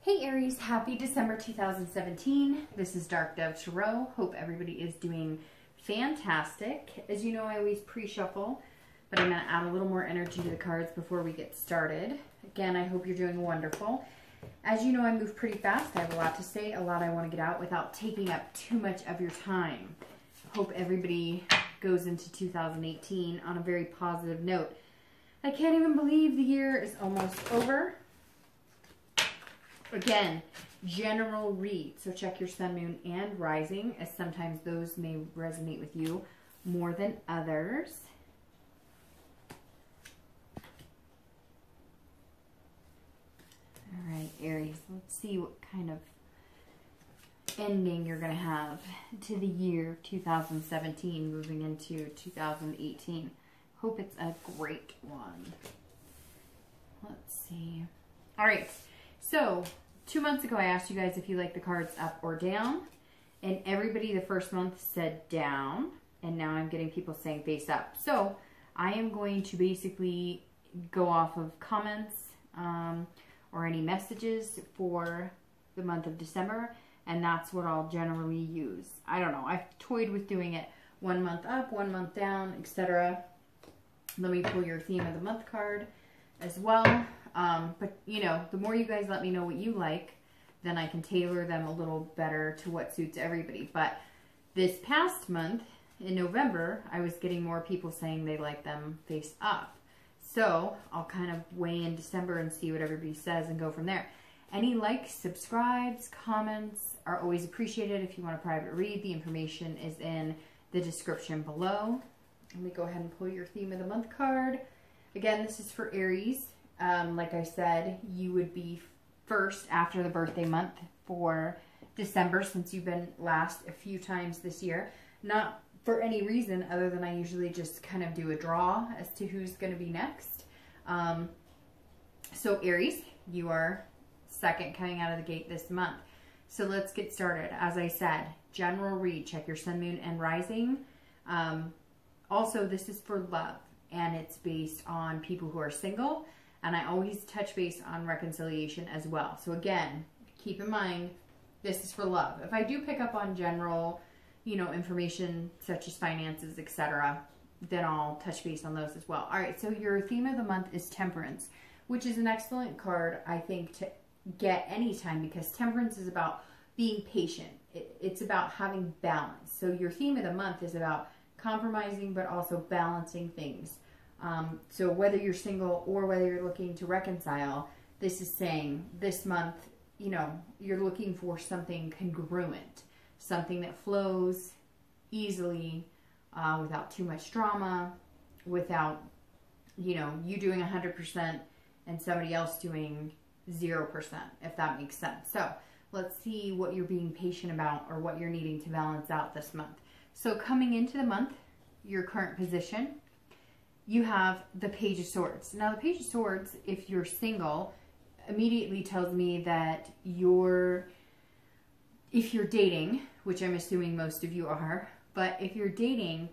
Hey Aries, happy December 2017. This is Dark Dove Tarot. Hope everybody is doing fantastic. As you know, I always pre-shuffle, but I'm going to add a little more energy to the cards before we get started. Again, I hope you're doing wonderful. As you know, I move pretty fast. I have a lot to say, a lot I want to get out without taking up too much of your time. Hope everybody goes into 2018 on a very positive note. I can't even believe the year is almost over. Again, general read, so check your sun, moon, and rising, as sometimes those may resonate with you more than others. All right, Aries, let's see what kind of ending you're going to have to the year 2017 moving into 2018. Hope it's a great one. Let's see. All right, so 2 months ago, I asked you guys if you like the cards up or down, and everybody the first month said down, and now I'm getting people saying face up. So I am going to basically go off of comments or any messages for the month of December, and that's what I'll generally use. I don't know. I've toyed with doing it 1 month up, 1 month down, etc. Let me pull your theme of the month card as well. But, you know, the more you guys let me know what you like, then I can tailor them a little better to what suits everybody. But this past month, in November, I was getting more people saying they like them face up. So I'll kind of weigh in December and see what everybody says and go from there. Any likes, subscribes, comments are always appreciated. If you want a private read, the information is in the description below. Let me go ahead and pull your theme of the month card. Again, this is for Aries. Like I said, you would be first after the birthday month for December, since you've been last a few times this year. Not for any reason other than I usually just kind of do a draw as to who's going to be next. So Aries, you are second coming out of the gate this month. So let's get started. As I said, general read, check your sun, moon, and rising. Also, this is for love, and it's based on people who are single. And I always touch base on reconciliation as well. So again, keep in mind, this is for love. If I do pick up on general, you know, information such as finances, etc., then I'll touch base on those as well. All right, so your theme of the month is Temperance, which is an excellent card, I think, to get anytime, because Temperance is about being patient. It's about having balance. So your theme of the month is about compromising, but also balancing things. So whether you're single or whether you're looking to reconcile, this is saying this month, you know, you're looking for something congruent, something that flows easily, without too much drama, without, you know, you doing 100% and somebody else doing 0%, if that makes sense. So let's see what you're being patient about or what you're needing to balance out this month. So coming into the month, your current position, you have the Page of Swords. Now, the Page of Swords, if you're single, immediately tells me that if you're dating, which I'm assuming most of you are, but if you're dating,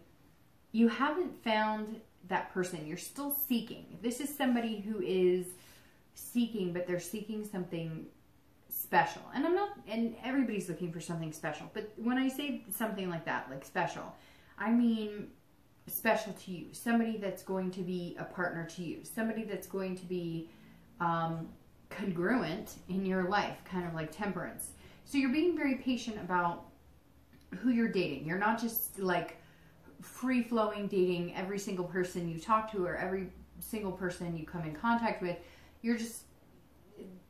you haven't found that person. You're still seeking. This is somebody who is seeking, but they're seeking something special. And everybody's looking for something special. But when I say something like that, like special, I mean special to you, somebody that's going to be a partner to you, somebody that's going to be congruent in your life, kind of like Temperance. So you're being very patient about who you're dating. You're not just like free-flowing dating every single person you talk to or every single person you come in contact with. You're just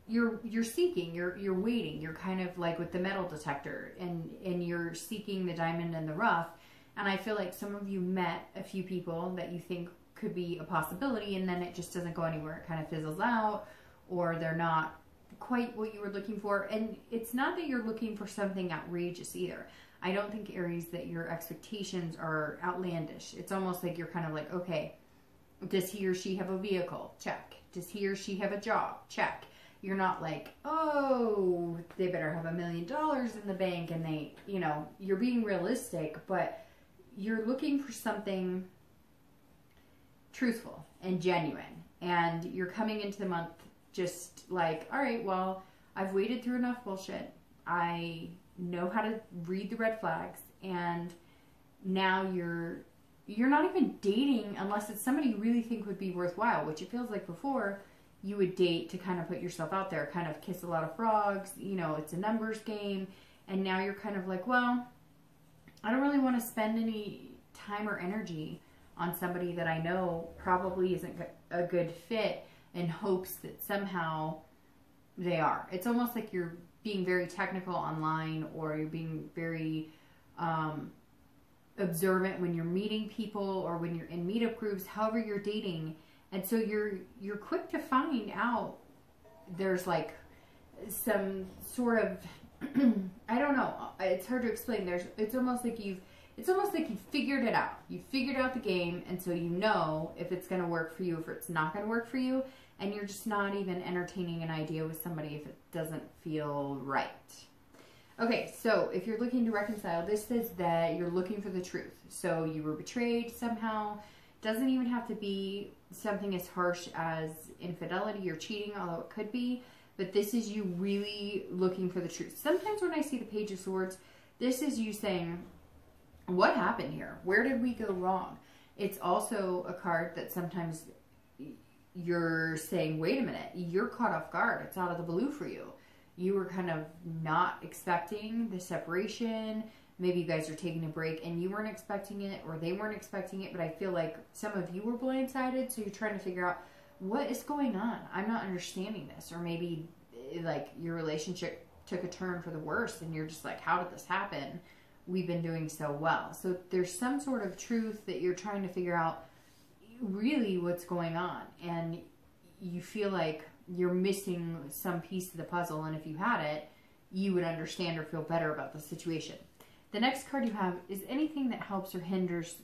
you're seeking, you're waiting. You're kind of like with the metal detector, and you're seeking the diamond in the rough. And I feel like some of you met a few people that you think could be a possibility, and then it just doesn't go anywhere. It kind of fizzles out, or they're not quite what you were looking for. And it's not that you're looking for something outrageous either. I don't think, Aries, that your expectations are outlandish. It's almost like you're kind of like, okay, does he or she have a vehicle? Check. Does he or she have a job? Check. You're not like, oh, they better have $1 million in the bank, and they, you know, you're being realistic, but you're looking for something truthful and genuine. And you're coming into the month just like, all right, well, I've waded through enough bullshit. I know how to read the red flags, and now you're not even dating unless it's somebody you really think would be worthwhile, which it feels like before you would date to kind of put yourself out there, kind of kiss a lot of frogs, you know, it's a numbers game. And now you're kind of like, well, I don't really want to spend any time or energy on somebody that I know probably isn't a good fit, in hopes that somehow they are. It's almost like you're being very technical online, or you're being very observant when you're meeting people, or when you're in meetup groups, however you're dating. And so you're quick to find out there's like some sort of I don't know, it's hard to explain. It's almost like you've figured it out. You figured out the game, and so you know if it's going to work for you, if it's not going to work for you, and you're just not even entertaining an idea with somebody if it doesn't feel right. Okay, so if you're looking to reconcile, this says that you're looking for the truth. So you were betrayed somehow. Doesn't even have to be something as harsh as infidelity or cheating, although it could be. But this is you really looking for the truth. Sometimes when I see the Page of Swords, this is you saying, what happened here? Where did we go wrong? It's also a card that sometimes you're saying, wait a minute, you're caught off guard. It's out of the blue for you. You were kind of not expecting the separation. Maybe you guys are taking a break and you weren't expecting it, or they weren't expecting it. But I feel like some of you were blindsided. So you're trying to figure out, what is going on? I'm not understanding this. Or maybe like your relationship took a turn for the worse and you're just like, how did this happen? We've been doing so well. So there's some sort of truth that you're trying to figure out really what's going on. And you feel like you're missing some piece of the puzzle. And if you had it, you would understand or feel better about the situation. The next card you have is anything that helps or hinders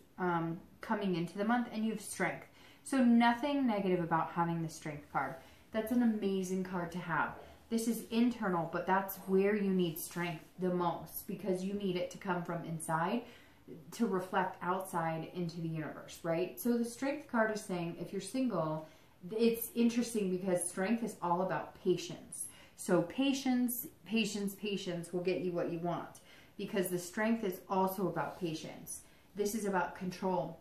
coming into the month, and you have strength. So nothing negative about having the strength card. That's an amazing card to have. This is internal, but that's where you need strength the most, because you need it to come from inside to reflect outside into the universe, right? So the strength card is saying if you're single, it's interesting because strength is all about patience. So patience, patience, patience will get you what you want, because the strength is also about patience. This is about control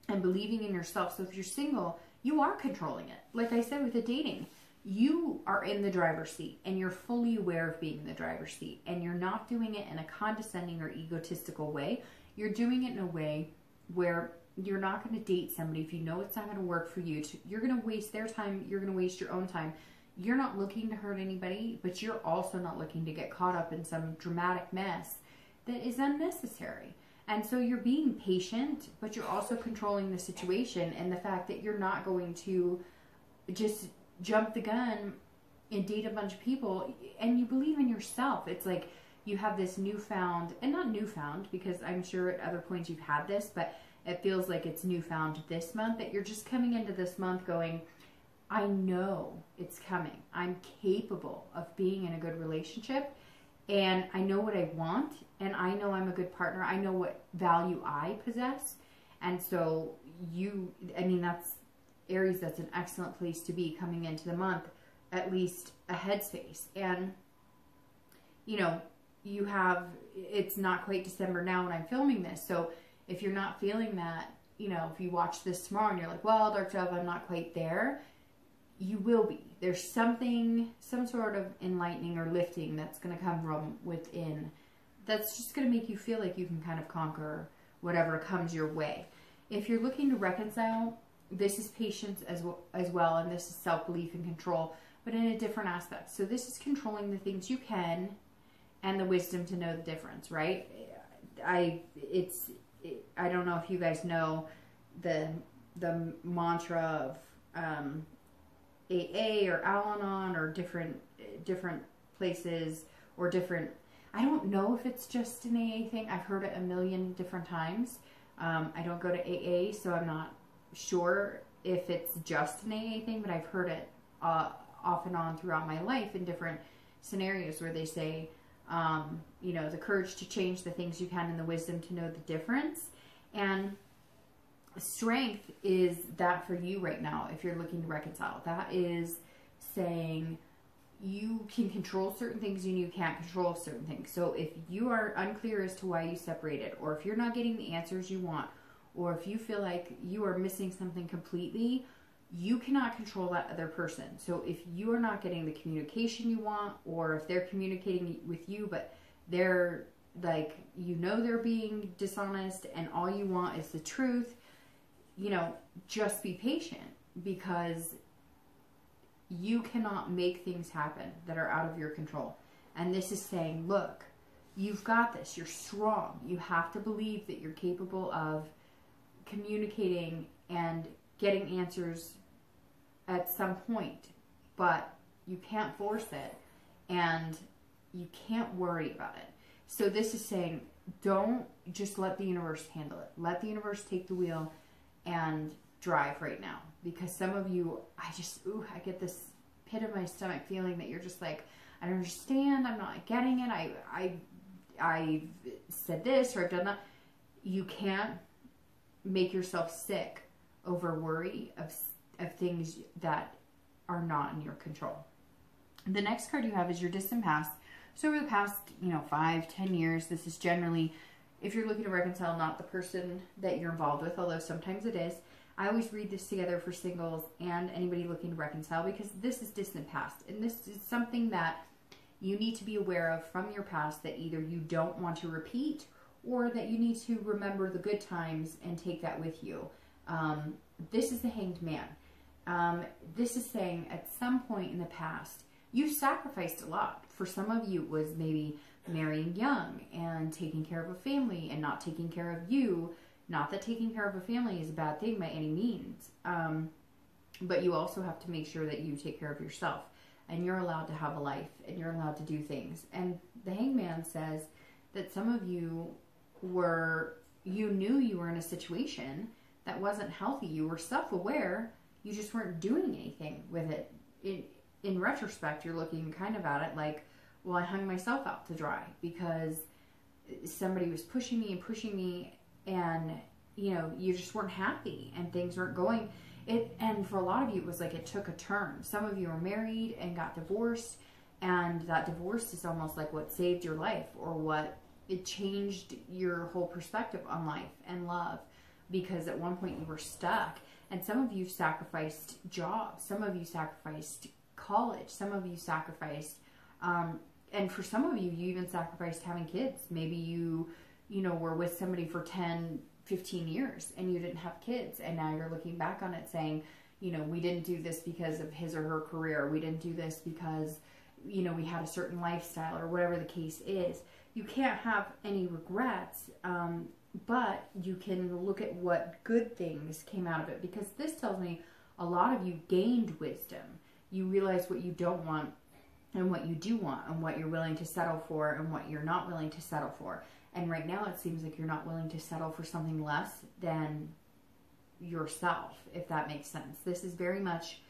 and believing in yourself. So if you're single, you are controlling it. Like I said with the dating, you are in the driver's seat and you're fully aware of being in the driver's seat, and you're not doing it in a condescending or egotistical way. You're doing it in a way where you're not going to date somebody if you know it's not going to work for you. You're going to waste their time. You're going to waste your own time. You're not looking to hurt anybody, but you're also not looking to get caught up in some dramatic mess that is unnecessary. And so you're being patient, but you're also controlling the situation, and the fact that you're not going to just jump the gun and date a bunch of people, and you believe in yourself. It's like you have this newfound, and not newfound, because I'm sure at other points you've had this, but it feels like it's newfound this month, that you're just coming into this month going, I know it's coming. I'm capable of being in a good relationship, and I know what I want, and I know I'm a good partner. I know what value I possess. And so that's Aries, that's an excellent place to be coming into the month, at least a headspace. And, it's not quite December now when I'm filming this. So if you're not feeling that, if you watch this tomorrow and you're like, well, Dark Dove, I'm not quite there, you will be. There's some sort of enlightening or lifting that's going to come from within. That's just going to make you feel like you can kind of conquer whatever comes your way. If you're looking to reconcile, this is patience as well, and this is self-belief and control, but in a different aspect. So this is controlling the things you can and the wisdom to know the difference, right? I don't know if you guys know the mantra of AA or Al-Anon, or different places, or different, I don't know if it's just an AA thing. I've heard it a million different times. I don't go to AA, so I'm not sure if it's just an AA thing, but I've heard it off and on throughout my life in different scenarios where they say, the courage to change the things you can and the wisdom to know the difference. And strength is that for you right now if you're looking to reconcile. That is saying, you can control certain things and you can't control certain things. So if you are unclear as to why you separated, or if you're not getting the answers you want, or if you feel like you are missing something completely, you cannot control that other person. So if you are not getting the communication you want, or if they're communicating with you, but they're like, you know, they're being dishonest and all you want is the truth, you know, just be patient, because you cannot make things happen that are out of your control. And this is saying, look, you've got this. You're strong. You have to believe that you're capable of communicating and getting answers at some point, but you can't force it and you can't worry about it. So this is saying, don't just let the universe handle it. Let the universe take the wheel and drive right now. Because some of you, I get this pit of my stomach feeling that you're just like, I don't understand, I'm not getting it, I said this or I've done that. You can't make yourself sick over worry of things that are not in your control. The next card you have is your distant past. So over the past, 5-10 years, this is generally, if you're looking to reconcile, not the person that you're involved with, although sometimes it is. I always read this together for singles and anybody looking to reconcile, because this is distant past. And this is something that you need to be aware of from your past that either you don't want to repeat, or that you need to remember the good times and take that with you. This is the Hanged Man. This is saying at some point in the past, you sacrificed a lot. For some of you, it was maybe marrying young and taking care of a family and not taking care of you. Not that taking care of a family is a bad thing by any means, but you also have to make sure that you take care of yourself, and you're allowed to have a life and you're allowed to do things. And the Hangman says that some of you knew you were in a situation that wasn't healthy. You were self-aware, you just weren't doing anything with it. In retrospect, you're looking kind of at it like, well, I hung myself out to dry because somebody was pushing me, and you just weren't happy and things weren't going. And for a lot of you, it was like it took a turn. Some of you were married and got divorced, and that divorce is almost like what saved your life, or what it changed your whole perspective on life and love, because at one point you were stuck. And some of you sacrificed jobs, some of you sacrificed college, some of you sacrificed, and for some of you, you even sacrificed having kids. Maybe you were with somebody for 10, 15 years and you didn't have kids, and now you're looking back on it saying, we didn't do this because of his or her career. We didn't do this because, we had a certain lifestyle, or whatever the case is. You can't have any regrets, but you can look at what good things came out of it, because this tells me a lot of you gained wisdom. You realize what you don't want and what you do want, and what you're willing to settle for and what you're not willing to settle for. And right now it seems like you're not willing to settle for something less than yourself, if that makes sense. This is very much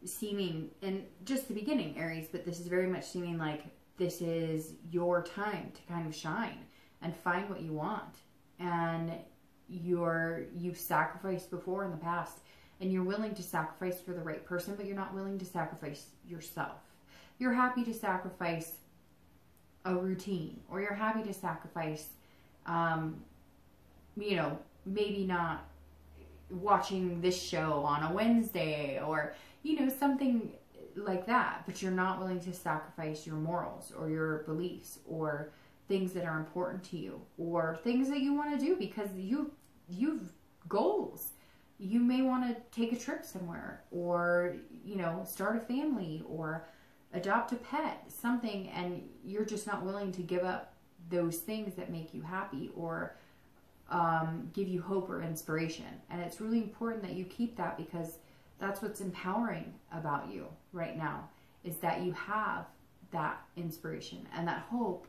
seeming, and just the beginning, Aries, but this is very much seeming like this is your time to kind of shine and find what you want. And you've sacrificed before in the past, and you're willing to sacrifice for the right person, but you're not willing to sacrifice yourself. You're happy to sacrifice a routine, or you're happy to sacrifice, maybe not watching this show on a Wednesday, or, something like that, but you're not willing to sacrifice your morals or your beliefs or things that are important to you, or things that you want to do because you've goals. You may want to take a trip somewhere, or, start a family, or adopt a pet, something, and you're just not willing to give up those things that make you happy, or give you hope or inspiration. And it's really important that you keep that, because that's what's empowering about you right now, is that you have that inspiration and that hope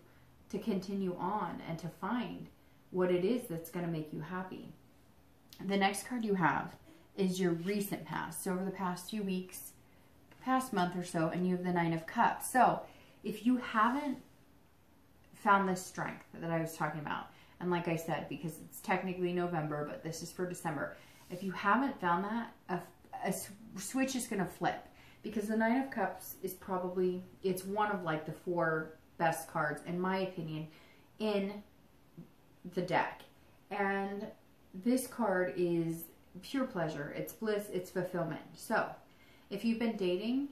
to continue on and to find what it is that's going to make you happy. The next card you have is your recent past. So over the past few weeks, past month or so, and you have the Nine of Cups. So if you haven't found this strength that I was talking about, and like I said, because it's technically November, but this is for December, if you haven't found that, a switch is going to flip. because the Nine of Cups is probably, it's one of like the 4 best cards, in my opinion, in the deck. And this card is pure pleasure. It's bliss. It's fulfillment. So if you've been dating,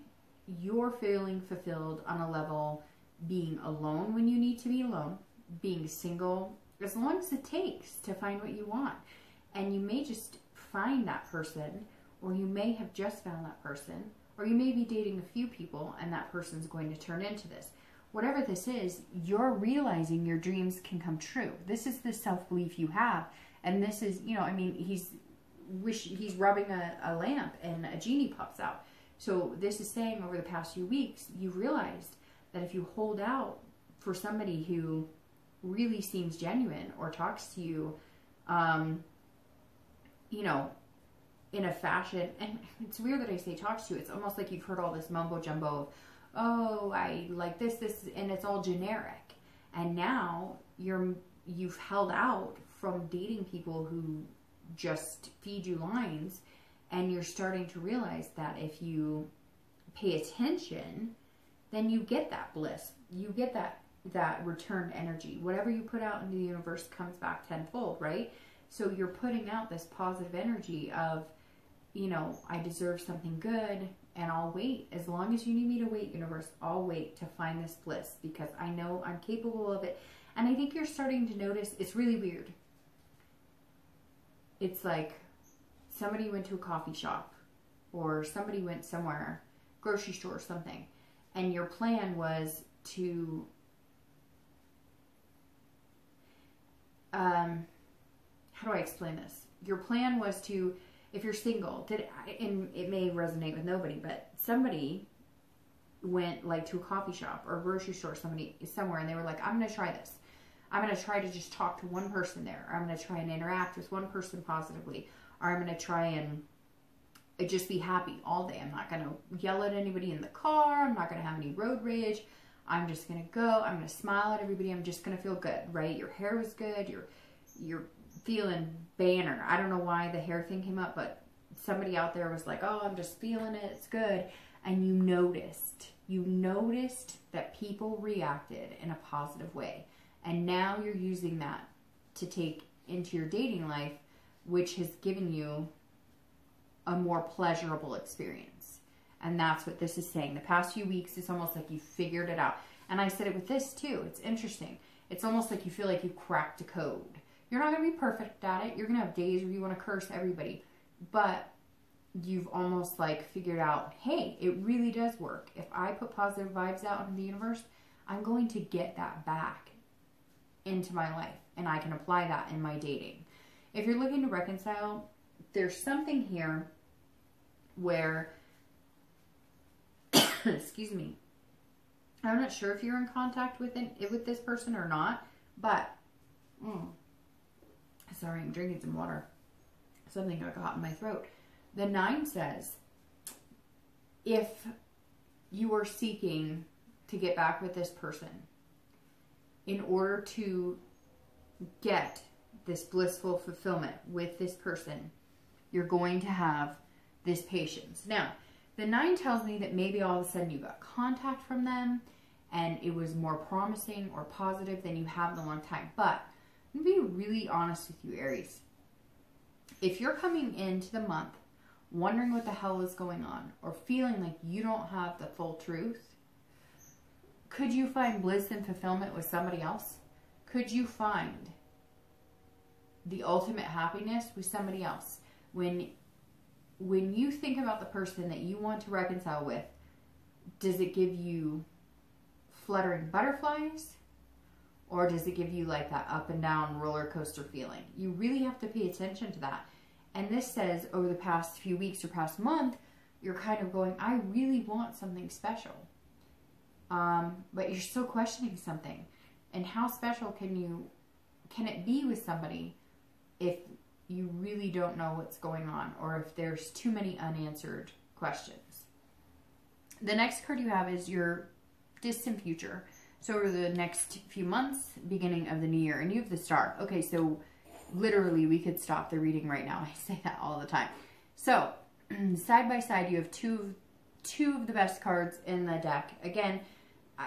you're feeling fulfilled on a level, being alone when you need to be alone, being single, as long as it takes to find what you want. And you may just find that person, or you may have just found that person, or you may be dating a few people and that person's going to turn into this. Whatever this is, you're realizing your dreams can come true. This is the self-belief you have. And this is, you know, I mean, he's rubbing a lamp and a genie pops out. So this is saying over the past few weeks, you've realized that if you hold out for somebody who really seems genuine or talks to you, you know, in a fashion, and it's weird that I say talks to you, it's almost like you've heard all this mumbo jumbo of, oh, I like this, and it's all generic. And now you've held out from dating people who just feed you lines, and you're starting to realize that if you pay attention, then you get that bliss. You get that returned energy. Whatever you put out into the universe comes back tenfold, right? So you're putting out this positive energy of, you know, I deserve something good, and I'll wait. As long as you need me to wait, universe, I'll wait to find this bliss, because I know I'm capable of it. And I think you're starting to notice, it's really weird. It's like somebody went to a coffee shop, or somebody went somewhere, grocery store or something, and your plan was to, how do I explain this? Your plan was to, if you're single, and it may resonate with nobody, but somebody went like to a coffee shop or a grocery store, somewhere, and they were like, I'm going to try this. I'm going to try to just talk to one person there. Or I'm going to try and interact with one person positively. Or I'm going to try and just be happy all day. I'm not going to yell at anybody in the car. I'm not going to have any road rage. I'm just going to go. I'm going to smile at everybody. I'm just going to feel good, right? Your hair was good. You're feeling banner. I don't know why the hair thing came up, but somebody out there was like, oh, I'm just feeling it. It's good. And you noticed that people reacted in a positive way. And now you're using that to take into your dating life, which has given you a more pleasurable experience. And that's what this is saying. The past few weeks, it's almost like you figured it out. And I said it with this too. It's interesting. It's almost like you feel like you cracked a code. You're not going to be perfect at it. You're going to have days where you want to curse everybody. But you've almost like figured out, hey, it really does work. If I put positive vibes out into the universe, I'm going to get that back into my life, and I can apply that in my dating. If you're looking to reconcile, there's something here where, excuse me, I'm not sure if you're in contact with this person or not, but, sorry, I'm drinking some water. Something got caught in my throat. The 9 says, if you are seeking to get back with this person, in order to get this blissful fulfillment with this person, you're going to have this patience. Now, the 9 tells me that maybe all of a sudden you got contact from them and it was more promising or positive than you have in a long time. But I'm going to be really honest with you, Aries. If you're coming into the month wondering what the hell is going on, or feeling like you don't have the full truth, could you find bliss and fulfillment with somebody else? Could you find the ultimate happiness with somebody else? When you think about the person that you want to reconcile with, does it give you fluttering butterflies? Or does it give you like that up and down roller coaster feeling? You really have to pay attention to that. And this says over the past few weeks or past month, you're kind of going, I really want something special. But you're still questioning something. And how special can it be with somebody if you really don't know what's going on, or if there's too many unanswered questions? The next card you have is your distant future. So over the next few months, beginning of the new year, and you have the Star. Okay, so literally we could stop the reading right now. I say that all the time. So side by side, you have two two of the best cards in the deck. Again,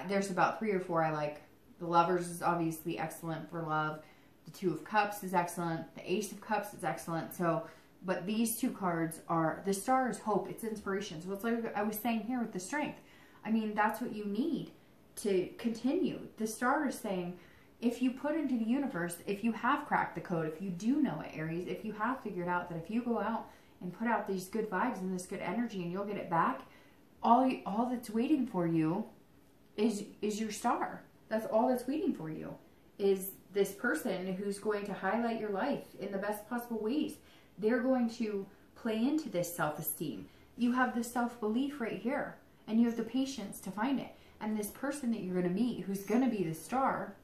there's about 3 or 4 I like. The Lovers is obviously excellent for love. The Two of Cups is excellent. The Ace of Cups is excellent. So, but these 2 cards are, the Star is hope. It's inspiration. So it's like I was saying here with the Strength. I mean, that's what you need to continue. The Star is saying, if you put into the universe, if you have cracked the code, if you do know it, Aries, if you have figured out that if you go out and put out these good vibes and this good energy and you'll get it back, all that's waiting for you is your star. That's all that's waiting for you, is this person who's going to highlight your life in the best possible ways. They're going to play into this self-esteem. You have the self-belief right here, and you have the patience to find it. And this person that you're going to meet, who's going to be the star,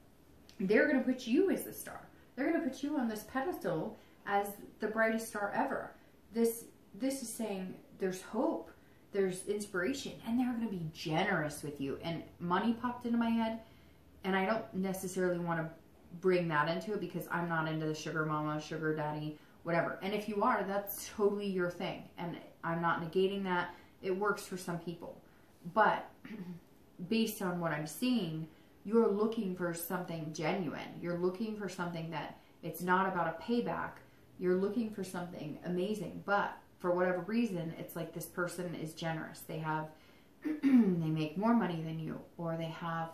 they're going to put you as the star. They're going to put you on this pedestal as the brightest star ever. This is saying there's hope, there's inspiration, and they're going to be generous with you. And money popped into my head, and I don't necessarily want to bring that into it because I'm not into the sugar mama, sugar daddy, whatever. And if you are, that's totally your thing. And I'm not negating that. It works for some people. But based on what I'm seeing, you're looking for something genuine. You're looking for something that it's not about a payback. You're looking for something amazing. But for whatever reason, it's like this person is generous. They have, they make more money than you, or they have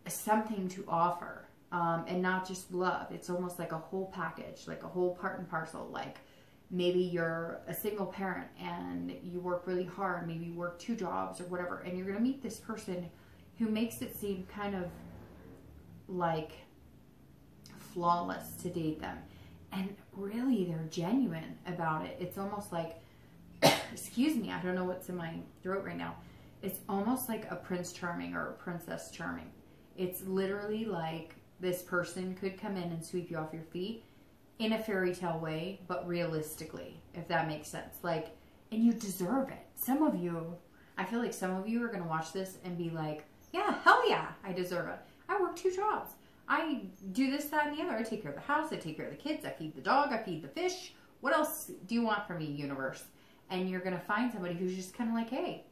something to offer. And not just love. It's almost like a whole package, like a whole part and parcel. Like maybe you're a single parent and you work really hard. Maybe you work 2 jobs or whatever. And you're going to meet this person who makes it seem kind of like flawless to date them. And really, they're genuine about it. It's almost like, excuse me, I don't know what's in my throat right now. It's almost like a Prince Charming or a Princess Charming. It's literally like this person could come in and sweep you off your feet in a fairy tale way, but realistically, if that makes sense. Like, and you deserve it. Some of you, I feel like some of you are going to watch this and be like, yeah, hell yeah, I deserve it. I work 2 jobs. I do this, that, and the other. I take care of the house. I take care of the kids. I feed the dog. I feed the fish. What else do you want from me, universe? And you're going to find somebody who's just kind of like, hey,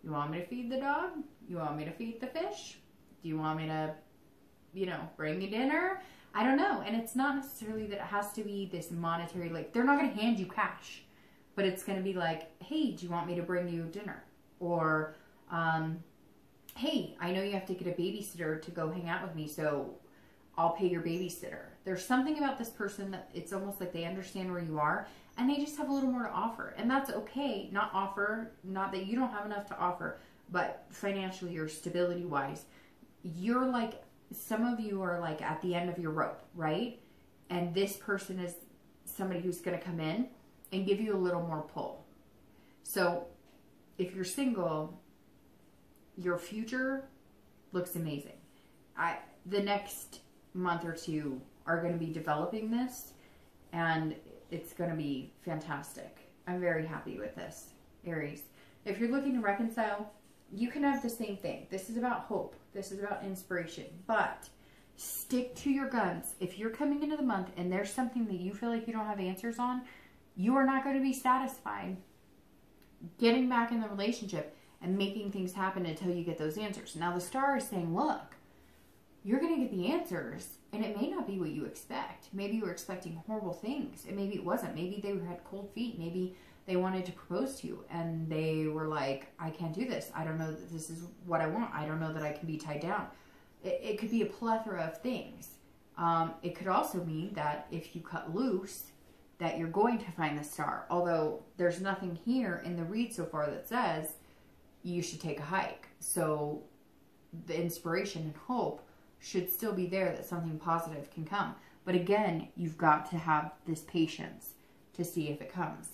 you want me to feed the dog? You want me to feed the fish? Do you want me to, you know, bring you dinner? I don't know. And it's not necessarily that it has to be this monetary, like, they're not going to hand you cash. But it's going to be like, hey, do you want me to bring you dinner? Or, hey, I know you have to get a babysitter to go hang out with me, so I'll pay your babysitter. There's something about this person that it's almost like they understand where you are, and they just have a little more to offer. And that's okay. Not that you don't have enough to offer, but financially or stability-wise, you're like, some of you are like at the end of your rope, right? And this person is somebody who's going to come in and give you a little more pull. So if you're single, your future looks amazing. The next month or 2 are going to be developing this, and it's going to be fantastic. I'm very happy with this, Aries. If you're looking to reconcile, you can have the same thing. This is about hope. This is about inspiration. But stick to your guns. If you're coming into the month and there's something that you feel like you don't have answers on, you are not going to be satisfied getting back in the relationship and making things happen until you get those answers. Now the star is saying, look, you're going to get the answers, and it may not be what you expect. Maybe you were expecting horrible things, and maybe it wasn't. Maybe they had cold feet. Maybe they wanted to propose to you, and they were like, I can't do this. I don't know that this is what I want. I don't know that I can be tied down. It could be a plethora of things. It could also mean that if you cut loose, that you're going to find the star. Although there's nothing here in the read so far that says you should take a hike. So the inspiration and hope should still be there that something positive can come. But again, you've got to have this patience to see if it comes.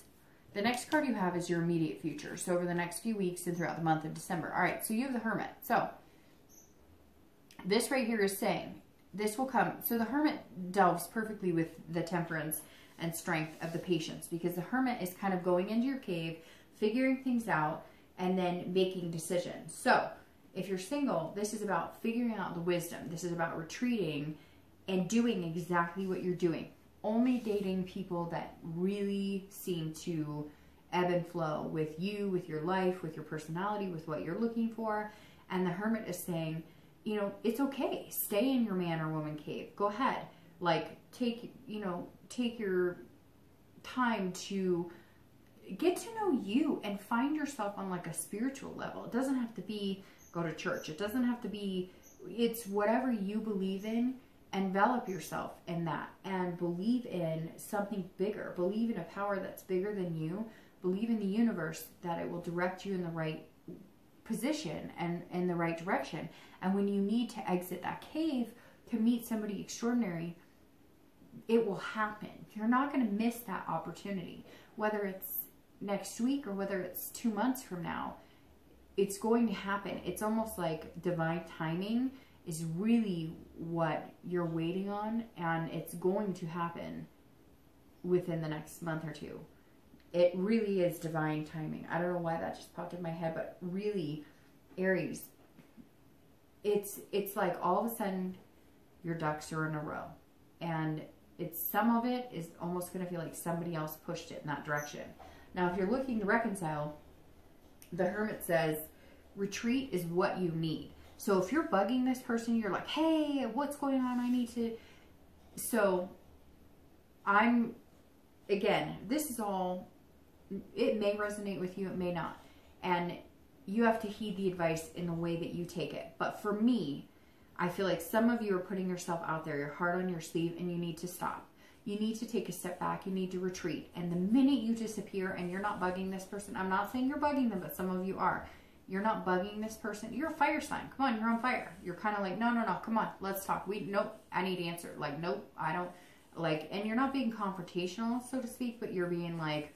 The next card you have is your immediate future. So over the next few weeks and throughout the month of December. All right, so you have the Hermit. So this right here is saying this will come. So the Hermit delves perfectly with the temperance and strength of the patience, because the Hermit is kind of going into your cave, figuring things out, and then making decisions. So if you're single, this is about figuring out the wisdom. This is about retreating and doing exactly what you're doing. Only dating people that really seem to ebb and flow with you, with your life, with your personality, with what you're looking for. And the Hermit is saying, you know, it's okay. Stay in your man or woman cave. Go ahead. Like, take your time to get to know you and find yourself on like a spiritual level. It doesn't have to be go to church. It doesn't have to be, it's whatever you believe in. Envelop yourself in that and believe in something bigger. Believe in a power that's bigger than you. Believe in the universe that it will direct you in the right position and in the right direction. And when you need to exit that cave to meet somebody extraordinary, it will happen. You're not going to miss that opportunity. Whether it's next week or whether it's 2 months from now, it's going to happen. It's almost like divine timing is really what you're waiting on, and it's going to happen within the next month or two. It really is divine timing. I don't know why that just popped in my head, but really, Aries, it's like all of a sudden your ducks are in a row, and some of it is almost going to feel like somebody else pushed it in that direction. Now, if you're looking to reconcile, the Hermit says retreat is what you need. So if you're bugging this person, you're like, hey, what's going on? I need to. So again, this is all, it may resonate with you, it may not. And you have to heed the advice in the way that you take it. But for me, I feel like some of you are putting yourself out there, your heart on your sleeve, and you need to stop. You need to take a step back. You need to retreat. And the minute you disappear and you're not bugging this person, I'm not saying you're bugging them, but some of you are. You're not bugging this person. You're a fire sign. Come on, you're on fire. You're kind of like, no, come on, let's talk. Nope, I need to answer. Like, nope, I don't. Like, and you're not being confrontational, so to speak, but you're being like,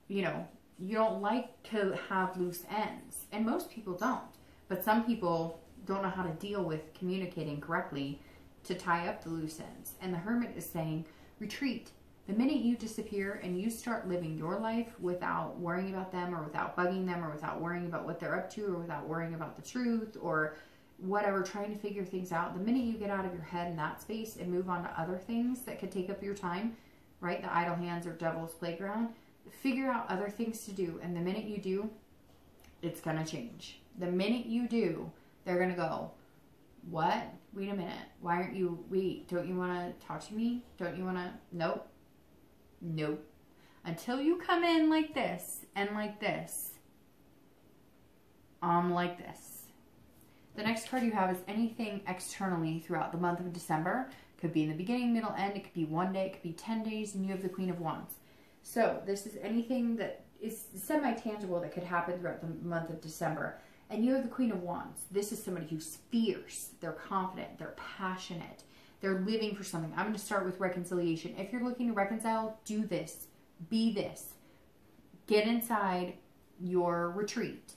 you know, you don't like to have loose ends. And most people don't. But some people don't know how to deal with communicating correctly to tie up the loose ends. And the Hermit is saying, retreat. The minute you disappear and you start living your life without worrying about them or without bugging them or without worrying about what they're up to or without worrying about the truth or whatever, trying to figure things out, the minute you get out of your head in that space and move on to other things that could take up your time, right? The idle hands or devil's playground, figure out other things to do. And the minute you do, it's going to change. The minute you do, they're going to go, what? Wait a minute. Why aren't you, don't you want to talk to me? Don't you want to, nope. Nope. Until you come in like this and like this, like this. The next card you have is anything externally throughout the month of December. Could be in the beginning, middle, end. It could be 1 day. It could be 10 days. And you have the Queen of Wands. So this is anything that is semi-tangible that could happen throughout the month of December. And you have the Queen of Wands. This is somebody who's fierce. They're confident. They're passionate. They're living for something. I'm going to start with reconciliation. If you're looking to reconcile, do this. Be this. Get inside your retreat.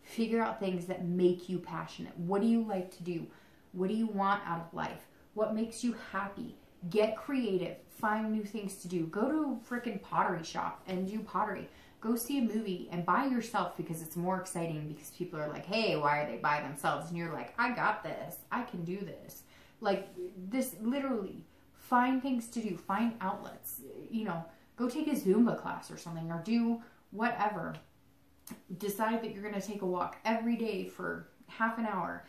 Figure out things that make you passionate. What do you like to do? What do you want out of life? What makes you happy? Get creative. Find new things to do. Go to a freaking pottery shop and do pottery. Go see a movie and buy yourself because it's more exciting because people are like, hey, why are they by themselves? And you're like, I got this. I can do this. Like this, literally, find things to do, find outlets, you know, go take a Zumba class or something or do whatever. Decide that you're going to take a walk every day for half an hour.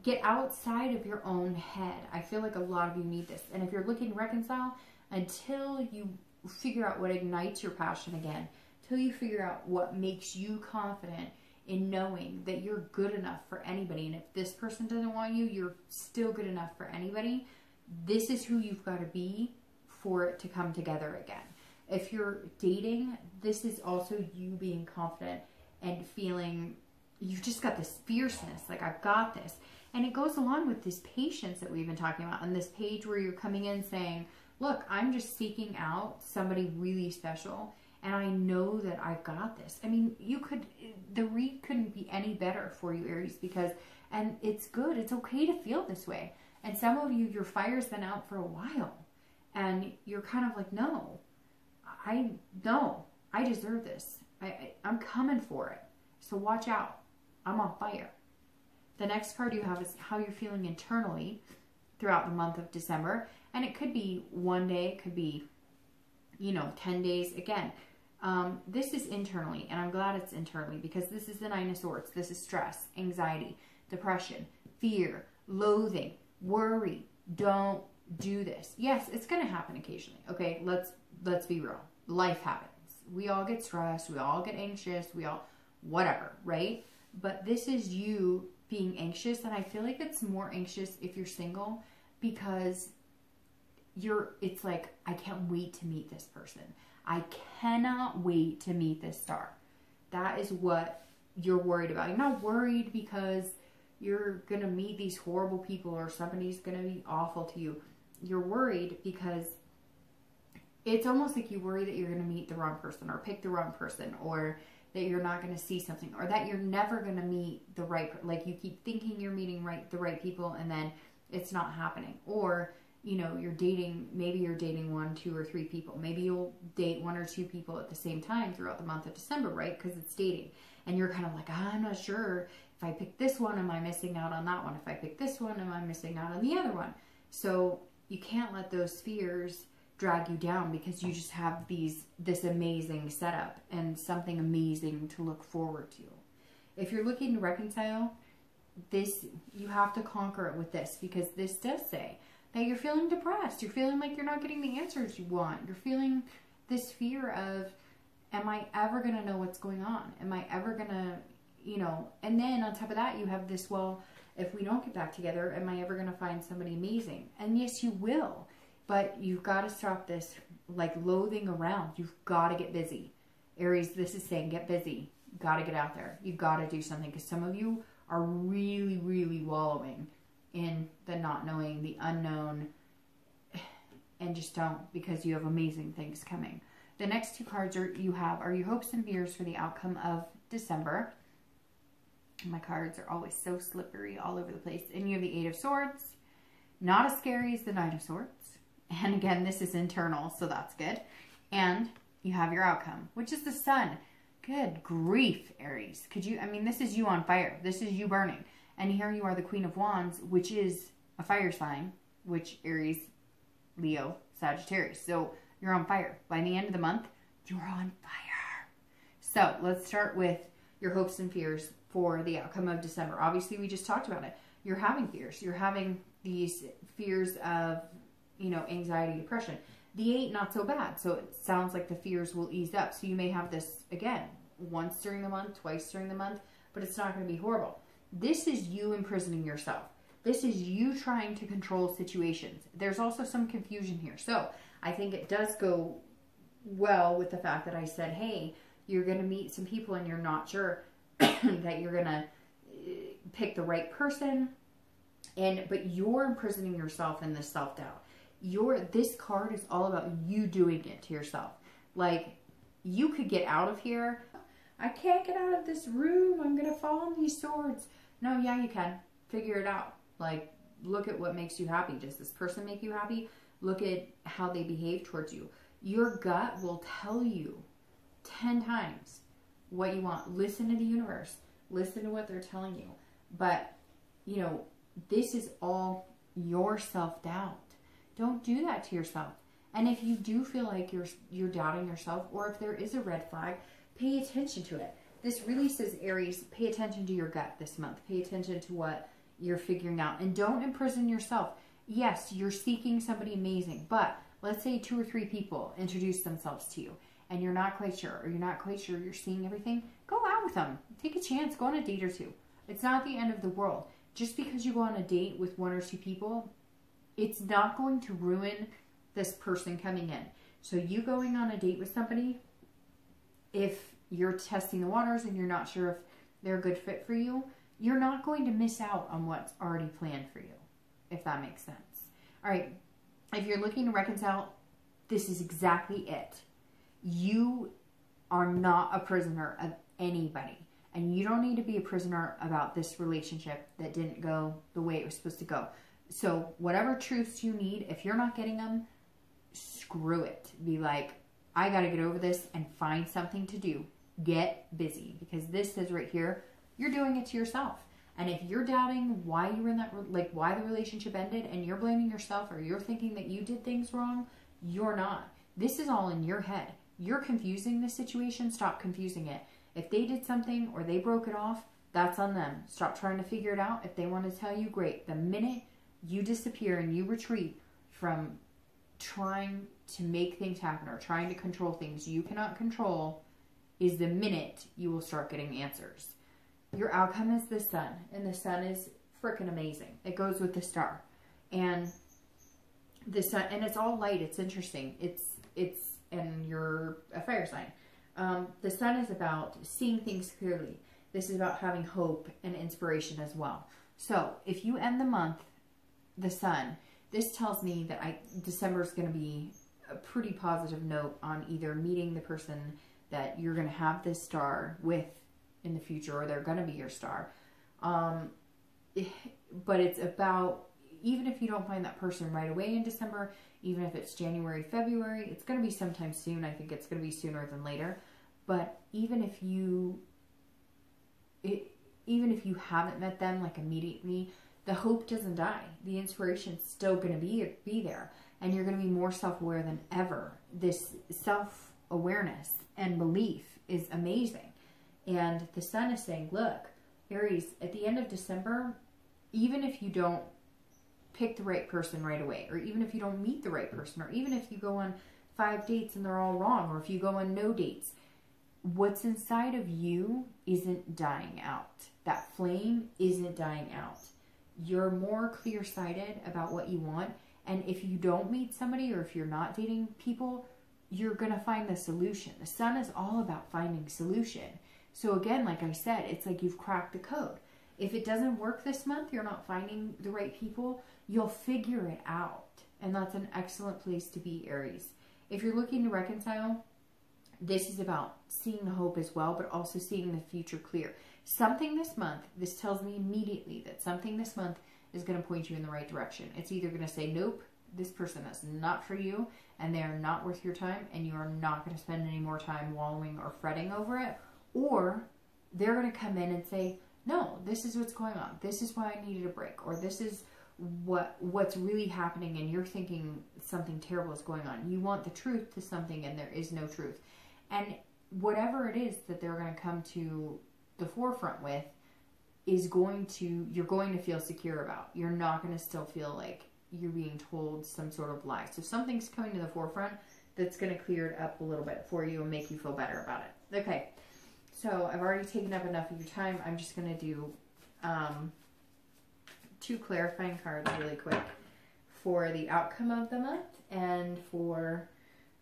Get outside of your own head. I feel like a lot of you need this. And if you're looking to reconcile, until you figure out what ignites your passion again, until you figure out what makes you confident in knowing that you're good enough for anybody. And if this person doesn't want you, you're still good enough for anybody. This is who you've got to be for it to come together again. If you're dating, this is also you being confident and feeling you've just got this fierceness, like I've got this. And it goes along with this patience that we've been talking about on this page where you're coming in saying, look, I'm just seeking out somebody really special. And I know that I've got this. I mean, the read couldn't be any better for you, Aries, and it's good. It's okay to feel this way. And some of you, your fire's been out for a while. And you're kind of like, no, I deserve this. I'm coming for it. So watch out. I'm on fire. The next card you have is how you're feeling internally throughout the month of December. And it could be 1 day. It could be, 10 days. Again, This is internally, and I'm glad it's internally because this is the Nine of Swords. This is stress, anxiety, depression, fear, loathing, worry. Don't do this. Yes, it's going to happen occasionally. Okay, let's be real. Life happens. We all get stressed. We all get anxious. We all, whatever, right? But this is you being anxious, and I feel like it's more anxious if you're single because it's like, I can't wait to meet this person. I cannot wait to meet this star. That is what you're worried about. You're not worried because you're going to meet these horrible people or somebody's going to be awful to you. You're worried because it's almost like you worry that you're going to meet the wrong person or pick the wrong person, or that you're not going to see something, or that you're never going to meet the right, like you keep thinking you're meeting the right people and then it's not happening. Or, you know, maybe you're dating 1, 2, or 3 people. Maybe you'll date 1 or 2 people at the same time throughout the month of December, right? Because it's dating. And you're kind of like, I'm not sure. If I pick this one, am I missing out on that one? If I pick this one, am I missing out on the other one? So you can't let those fears drag you down because you just have this amazing setup and something amazing to look forward to. If you're looking to reconcile, you have to conquer it with this, because this does say that you're feeling depressed. You're feeling like you're not getting the answers you want. You're feeling this fear of, am I ever going to know what's going on? Am I ever going to, you know, and then on top of that, you have this, well, if we don't get back together, am I ever going to find somebody amazing? And yes, you will, but you've got to stop this, like, loathing around. You've got to get busy. Aries, this is saying get busy. You've got to get out there. You've got to do something, because some of you are really, really wallowing in the not knowing, the unknown, and just don't, because you have amazing things coming. The next 2 cards are your hopes and fears for the outcome of December. My cards are always so slippery all over the place. And you have the 8 of Swords. Not as scary as the 9 of Swords. And again, this is internal, so that's good. And you have your outcome, which is the Sun. Good grief, Aries. This is you on fire. This is you burning. And here you are, the Queen of Wands, which is a fire sign, which Aries, Leo, Sagittarius. So you're on fire. By the end of the month, you're on fire. So let's start with your hopes and fears for the outcome of December. Obviously, we just talked about it. You're having fears. You're having these fears of, you know, anxiety, depression. The 8, not so bad. So it sounds like the fears will ease up. So you may have this, again, once during the month, twice during the month, but it's not going to be horrible. This is you imprisoning yourself. This is you trying to control situations. There's also some confusion here. So I think it does go well with the fact that I said, hey, you're going to meet some people and you're not sure that you're going to pick the right person. But you're imprisoning yourself in this self-doubt. This card is all about you doing it to yourself. Like, you could get out of here. I can't get out of this room. I'm going to fall on these swords. No, yeah, you can. Figure it out. Like, look at what makes you happy. Does this person make you happy? Look at how they behave towards you. Your gut will tell you 10 times what you want. Listen to the universe. Listen to what they're telling you. But, you know, this is all your self-doubt. Don't do that to yourself. And if you do feel like you're doubting yourself, or if there is a red flag, pay attention to it. This really says, Aries, pay attention to your gut this month. Pay attention to what you're figuring out. And don't imprison yourself. Yes, you're seeking somebody amazing, but let's say 2 or 3 people introduce themselves to you and you're not quite sure, or you're not quite sure you're seeing everything. Go out with them. Take a chance. Go on a date or 2. It's not the end of the world. Just because you go on a date with 1 or 2 people, it's not going to ruin this person coming in. So you going on a date with somebody, if you're testing the waters and you're not sure if they're a good fit for you, you're not going to miss out on what's already planned for you, if that makes sense. All right, if you're looking to reconcile, this is exactly it. You are not a prisoner of anybody, and you don't need to be a prisoner about this relationship that didn't go the way it was supposed to go. So whatever truths you need, if you're not getting them, screw it. Be like, I got to get over this and find something to do. Get busy, because this says right here, you're doing it to yourself. And if you're doubting why you were in that, like why the relationship ended, and you're blaming yourself, or you're thinking that you did things wrong, you're not. This is all in your head. You're confusing the situation. Stop confusing it. If they did something or they broke it off, that's on them. Stop trying to figure it out. If they want to tell you, great. The minute you disappear and you retreat from trying to make things happen or trying to control things you cannot control is the minute you will start getting answers. Your outcome is the sun, and the sun is freaking amazing. It goes with the star. And the sun, and it's all light. It's interesting. And you're a fire sign. The sun is about seeing things clearly. This is about having hope and inspiration as well. So if you end the month, the sun, this tells me that December is going to be a pretty positive note on either meeting the person that you're going to have this star with in the future, or they're going to be your star. But it's about, even if you don't find that person right away in December, even if it's January, February, it's going to be sometime soon. I think it's going to be sooner than later. But even if you haven't met them like immediately, the hope doesn't die. The inspiration's still going to be there. And you're going to be more self-aware than ever. This self-awareness and belief is amazing. And the sun is saying, look, Aries, at the end of December, even if you don't pick the right person right away, or even if you don't meet the right person, or even if you go on 5 dates and they're all wrong, or if you go on no dates, what's inside of you isn't dying out. That flame isn't dying out. You're more clear-sighted about what you want. And if you don't meet somebody, or if you're not dating people, you're going to find the solution. The sun is all about finding solution. So again, like I said, it's like you've cracked the code. If it doesn't work this month, you're not finding the right people, you'll figure it out. And that's an excellent place to be, Aries. If you're looking to reconcile, this is about seeing the hope as well, but also seeing the future clear. Something this month, this tells me immediately that something this month is going to point you in the right direction. It's either going to say, nope, this person is not for you, and they are not worth your time, and you are not going to spend any more time wallowing or fretting over it. Or they're going to come in and say, no, this is what's going on. This is why I needed a break. Or this is what's really happening, and you're thinking something terrible is going on. You want the truth to something, and there is no truth. And whatever it is that they're going to come to the forefront with is you're going to feel secure about. You're not going to still feel like you're being told some sort of lie. So something's coming to the forefront that's going to clear it up a little bit for you and make you feel better about it. Okay. So I've already taken up enough of your time. I'm just going to do 2 clarifying cards really quick for the outcome of the month and for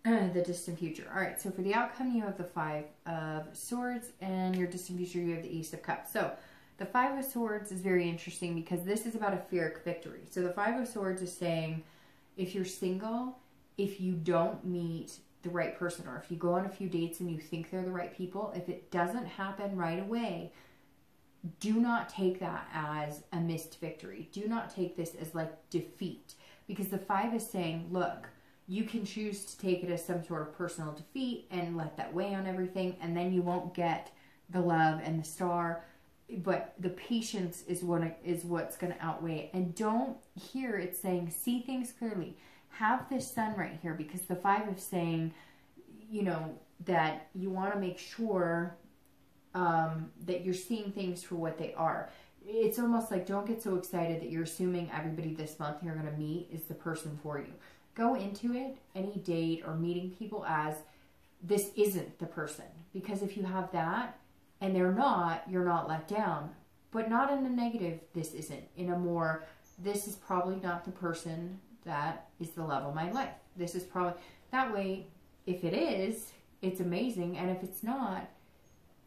the distant future. All right, so for the outcome, you have the 5 of Swords, and your distant future, you have the Ace of Cups. So the 5 of Swords is very interesting because this is about a Pyrrhic victory. So the 5 of Swords is saying, if you're single, if you don't meet the right person, or if you go on a few dates and you think they're the right people, if it doesn't happen right away, do not take that as a missed victory. Do not take this as like defeat, because the 5 is saying, look, you can choose to take it as some sort of personal defeat and let that weigh on everything, and then you won't get the love and the star, but the patience is what's going to outweigh it. And don't hear it saying, see things clearly. Have this sun right here, because the 5 is saying, you know, that you want to make sure that you're seeing things for what they are. It's almost like, don't get so excited that you're assuming everybody this month you're going to meet is the person for you. Go into it, any date or meeting people, as this isn't the person. Because if you have that and they're not, you're not let down. But not in a negative, this isn't. In a more, this is probably not the person that is the love of my life. This is probably, that way, if it is, it's amazing. And if it's not,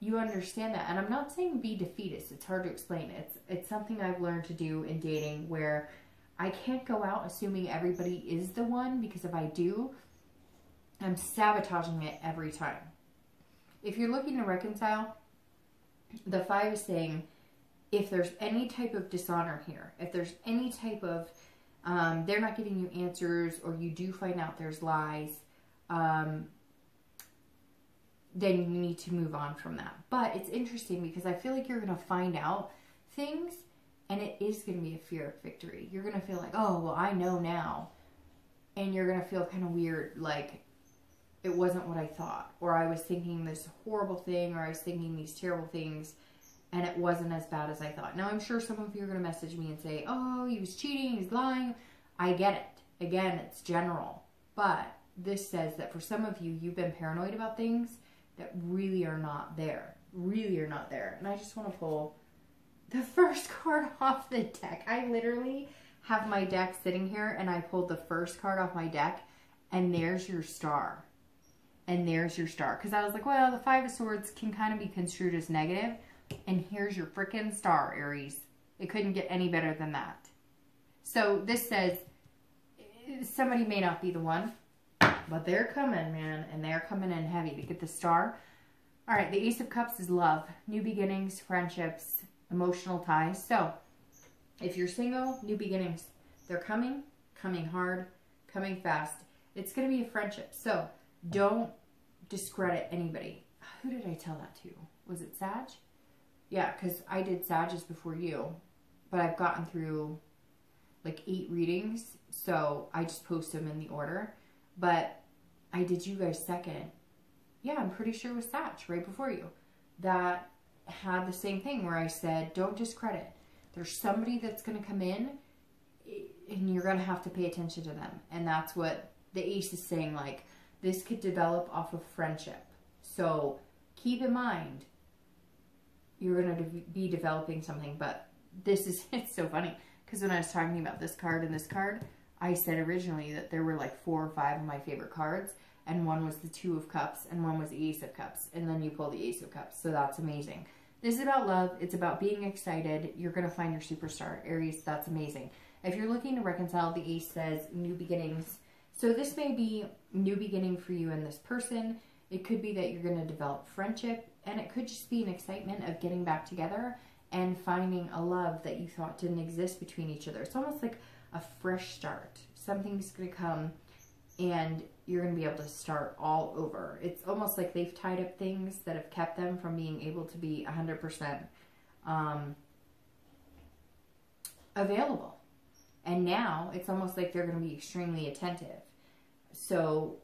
you understand that. And I'm not saying be defeatist. It's hard to explain. It's something I've learned to do in dating, where I can't go out assuming everybody is the one, because if I do, I'm sabotaging it every time. If you're looking to reconcile, the 5 is saying, if there's any type of dishonor here, if there's any type of, they're not giving you answers, or you do find out there's lies, then you need to move on from that. But it's interesting because I feel like you're going to find out things, and it is going to be a fear of victory. You're going to feel like, oh, well, I know now. And you're going to feel kind of weird, like, it wasn't what I thought, or I was thinking this horrible thing, or I was thinking these terrible things, and it wasn't as bad as I thought. Now, I'm sure some of you are going to message me and say, oh, he was cheating, he's lying. I get it. Again, it's general. But this says that for some of you, you've been paranoid about things that really are not there. Really are not there. And I just want to pull the first card off the deck. I literally have my deck sitting here, and I pulled the first card off my deck, and there's your star. And there's your star. Because I was like, well, the Five of Swords can kind of be construed as negative. And here's your freaking star, Aries. It couldn't get any better than that. So this says somebody may not be the one, but they're coming, man. And they're coming in heavy to get the star. All right, the Ace of Cups is love. New beginnings, friendships, emotional ties. So if you're single, new beginnings. They're coming hard, coming fast. It's going to be a friendship. So don't discredit anybody. Who did I tell that to? Was it Sag? Yeah, because I did Sag's before you. But I've gotten through like 8 readings. So I just post them in the order. But I did you guys second. Yeah, I'm pretty sure it was Sag right before you. That had the same thing where I said, don't discredit. There's somebody that's going to come in and you're going to have to pay attention to them. And that's what the Ace is saying, like, this could develop off of friendship. So keep in mind, you're going to be developing something. But this is, it's so funny. Because when I was talking about this card and this card, I said originally that there were like 4 or 5 of my favorite cards. And one was the Two of Cups and one was the Ace of Cups. And then you pull the Ace of Cups. So that's amazing. This is about love. It's about being excited. You're going to find your superstar. Aries, that's amazing. If you're looking to reconcile, the Ace says new beginnings. So this may be new beginning for you and this person. It could be that you're going to develop friendship. And it could just be an excitement of getting back together and finding a love that you thought didn't exist between each other. It's almost like a fresh start. Something's going to come and you're going to be able to start all over. It's almost like they've tied up things that have kept them from being able to be 100% available. And now it's almost like they're going to be extremely attentive. So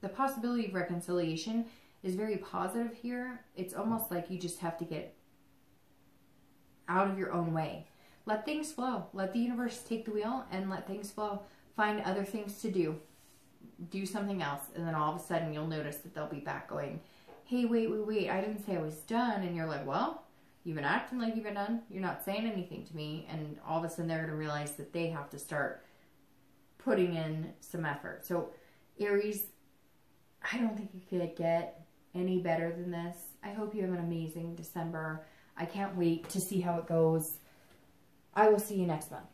the possibility of reconciliation is very positive here. It's almost like you just have to get out of your own way. Let things flow. Let the universe take the wheel and let things flow. Find other things to do. Do something else. And then all of a sudden you'll notice that they'll be back going, hey, wait. I didn't say I was done. And you're like, well, you've been acting like you've been done. You're not saying anything to me. And all of a sudden they're going to realize that they have to start putting in some effort. So Aries, I don't think you could get any better than this. I hope you have an amazing December. I can't wait to see how it goes. I will see you next month.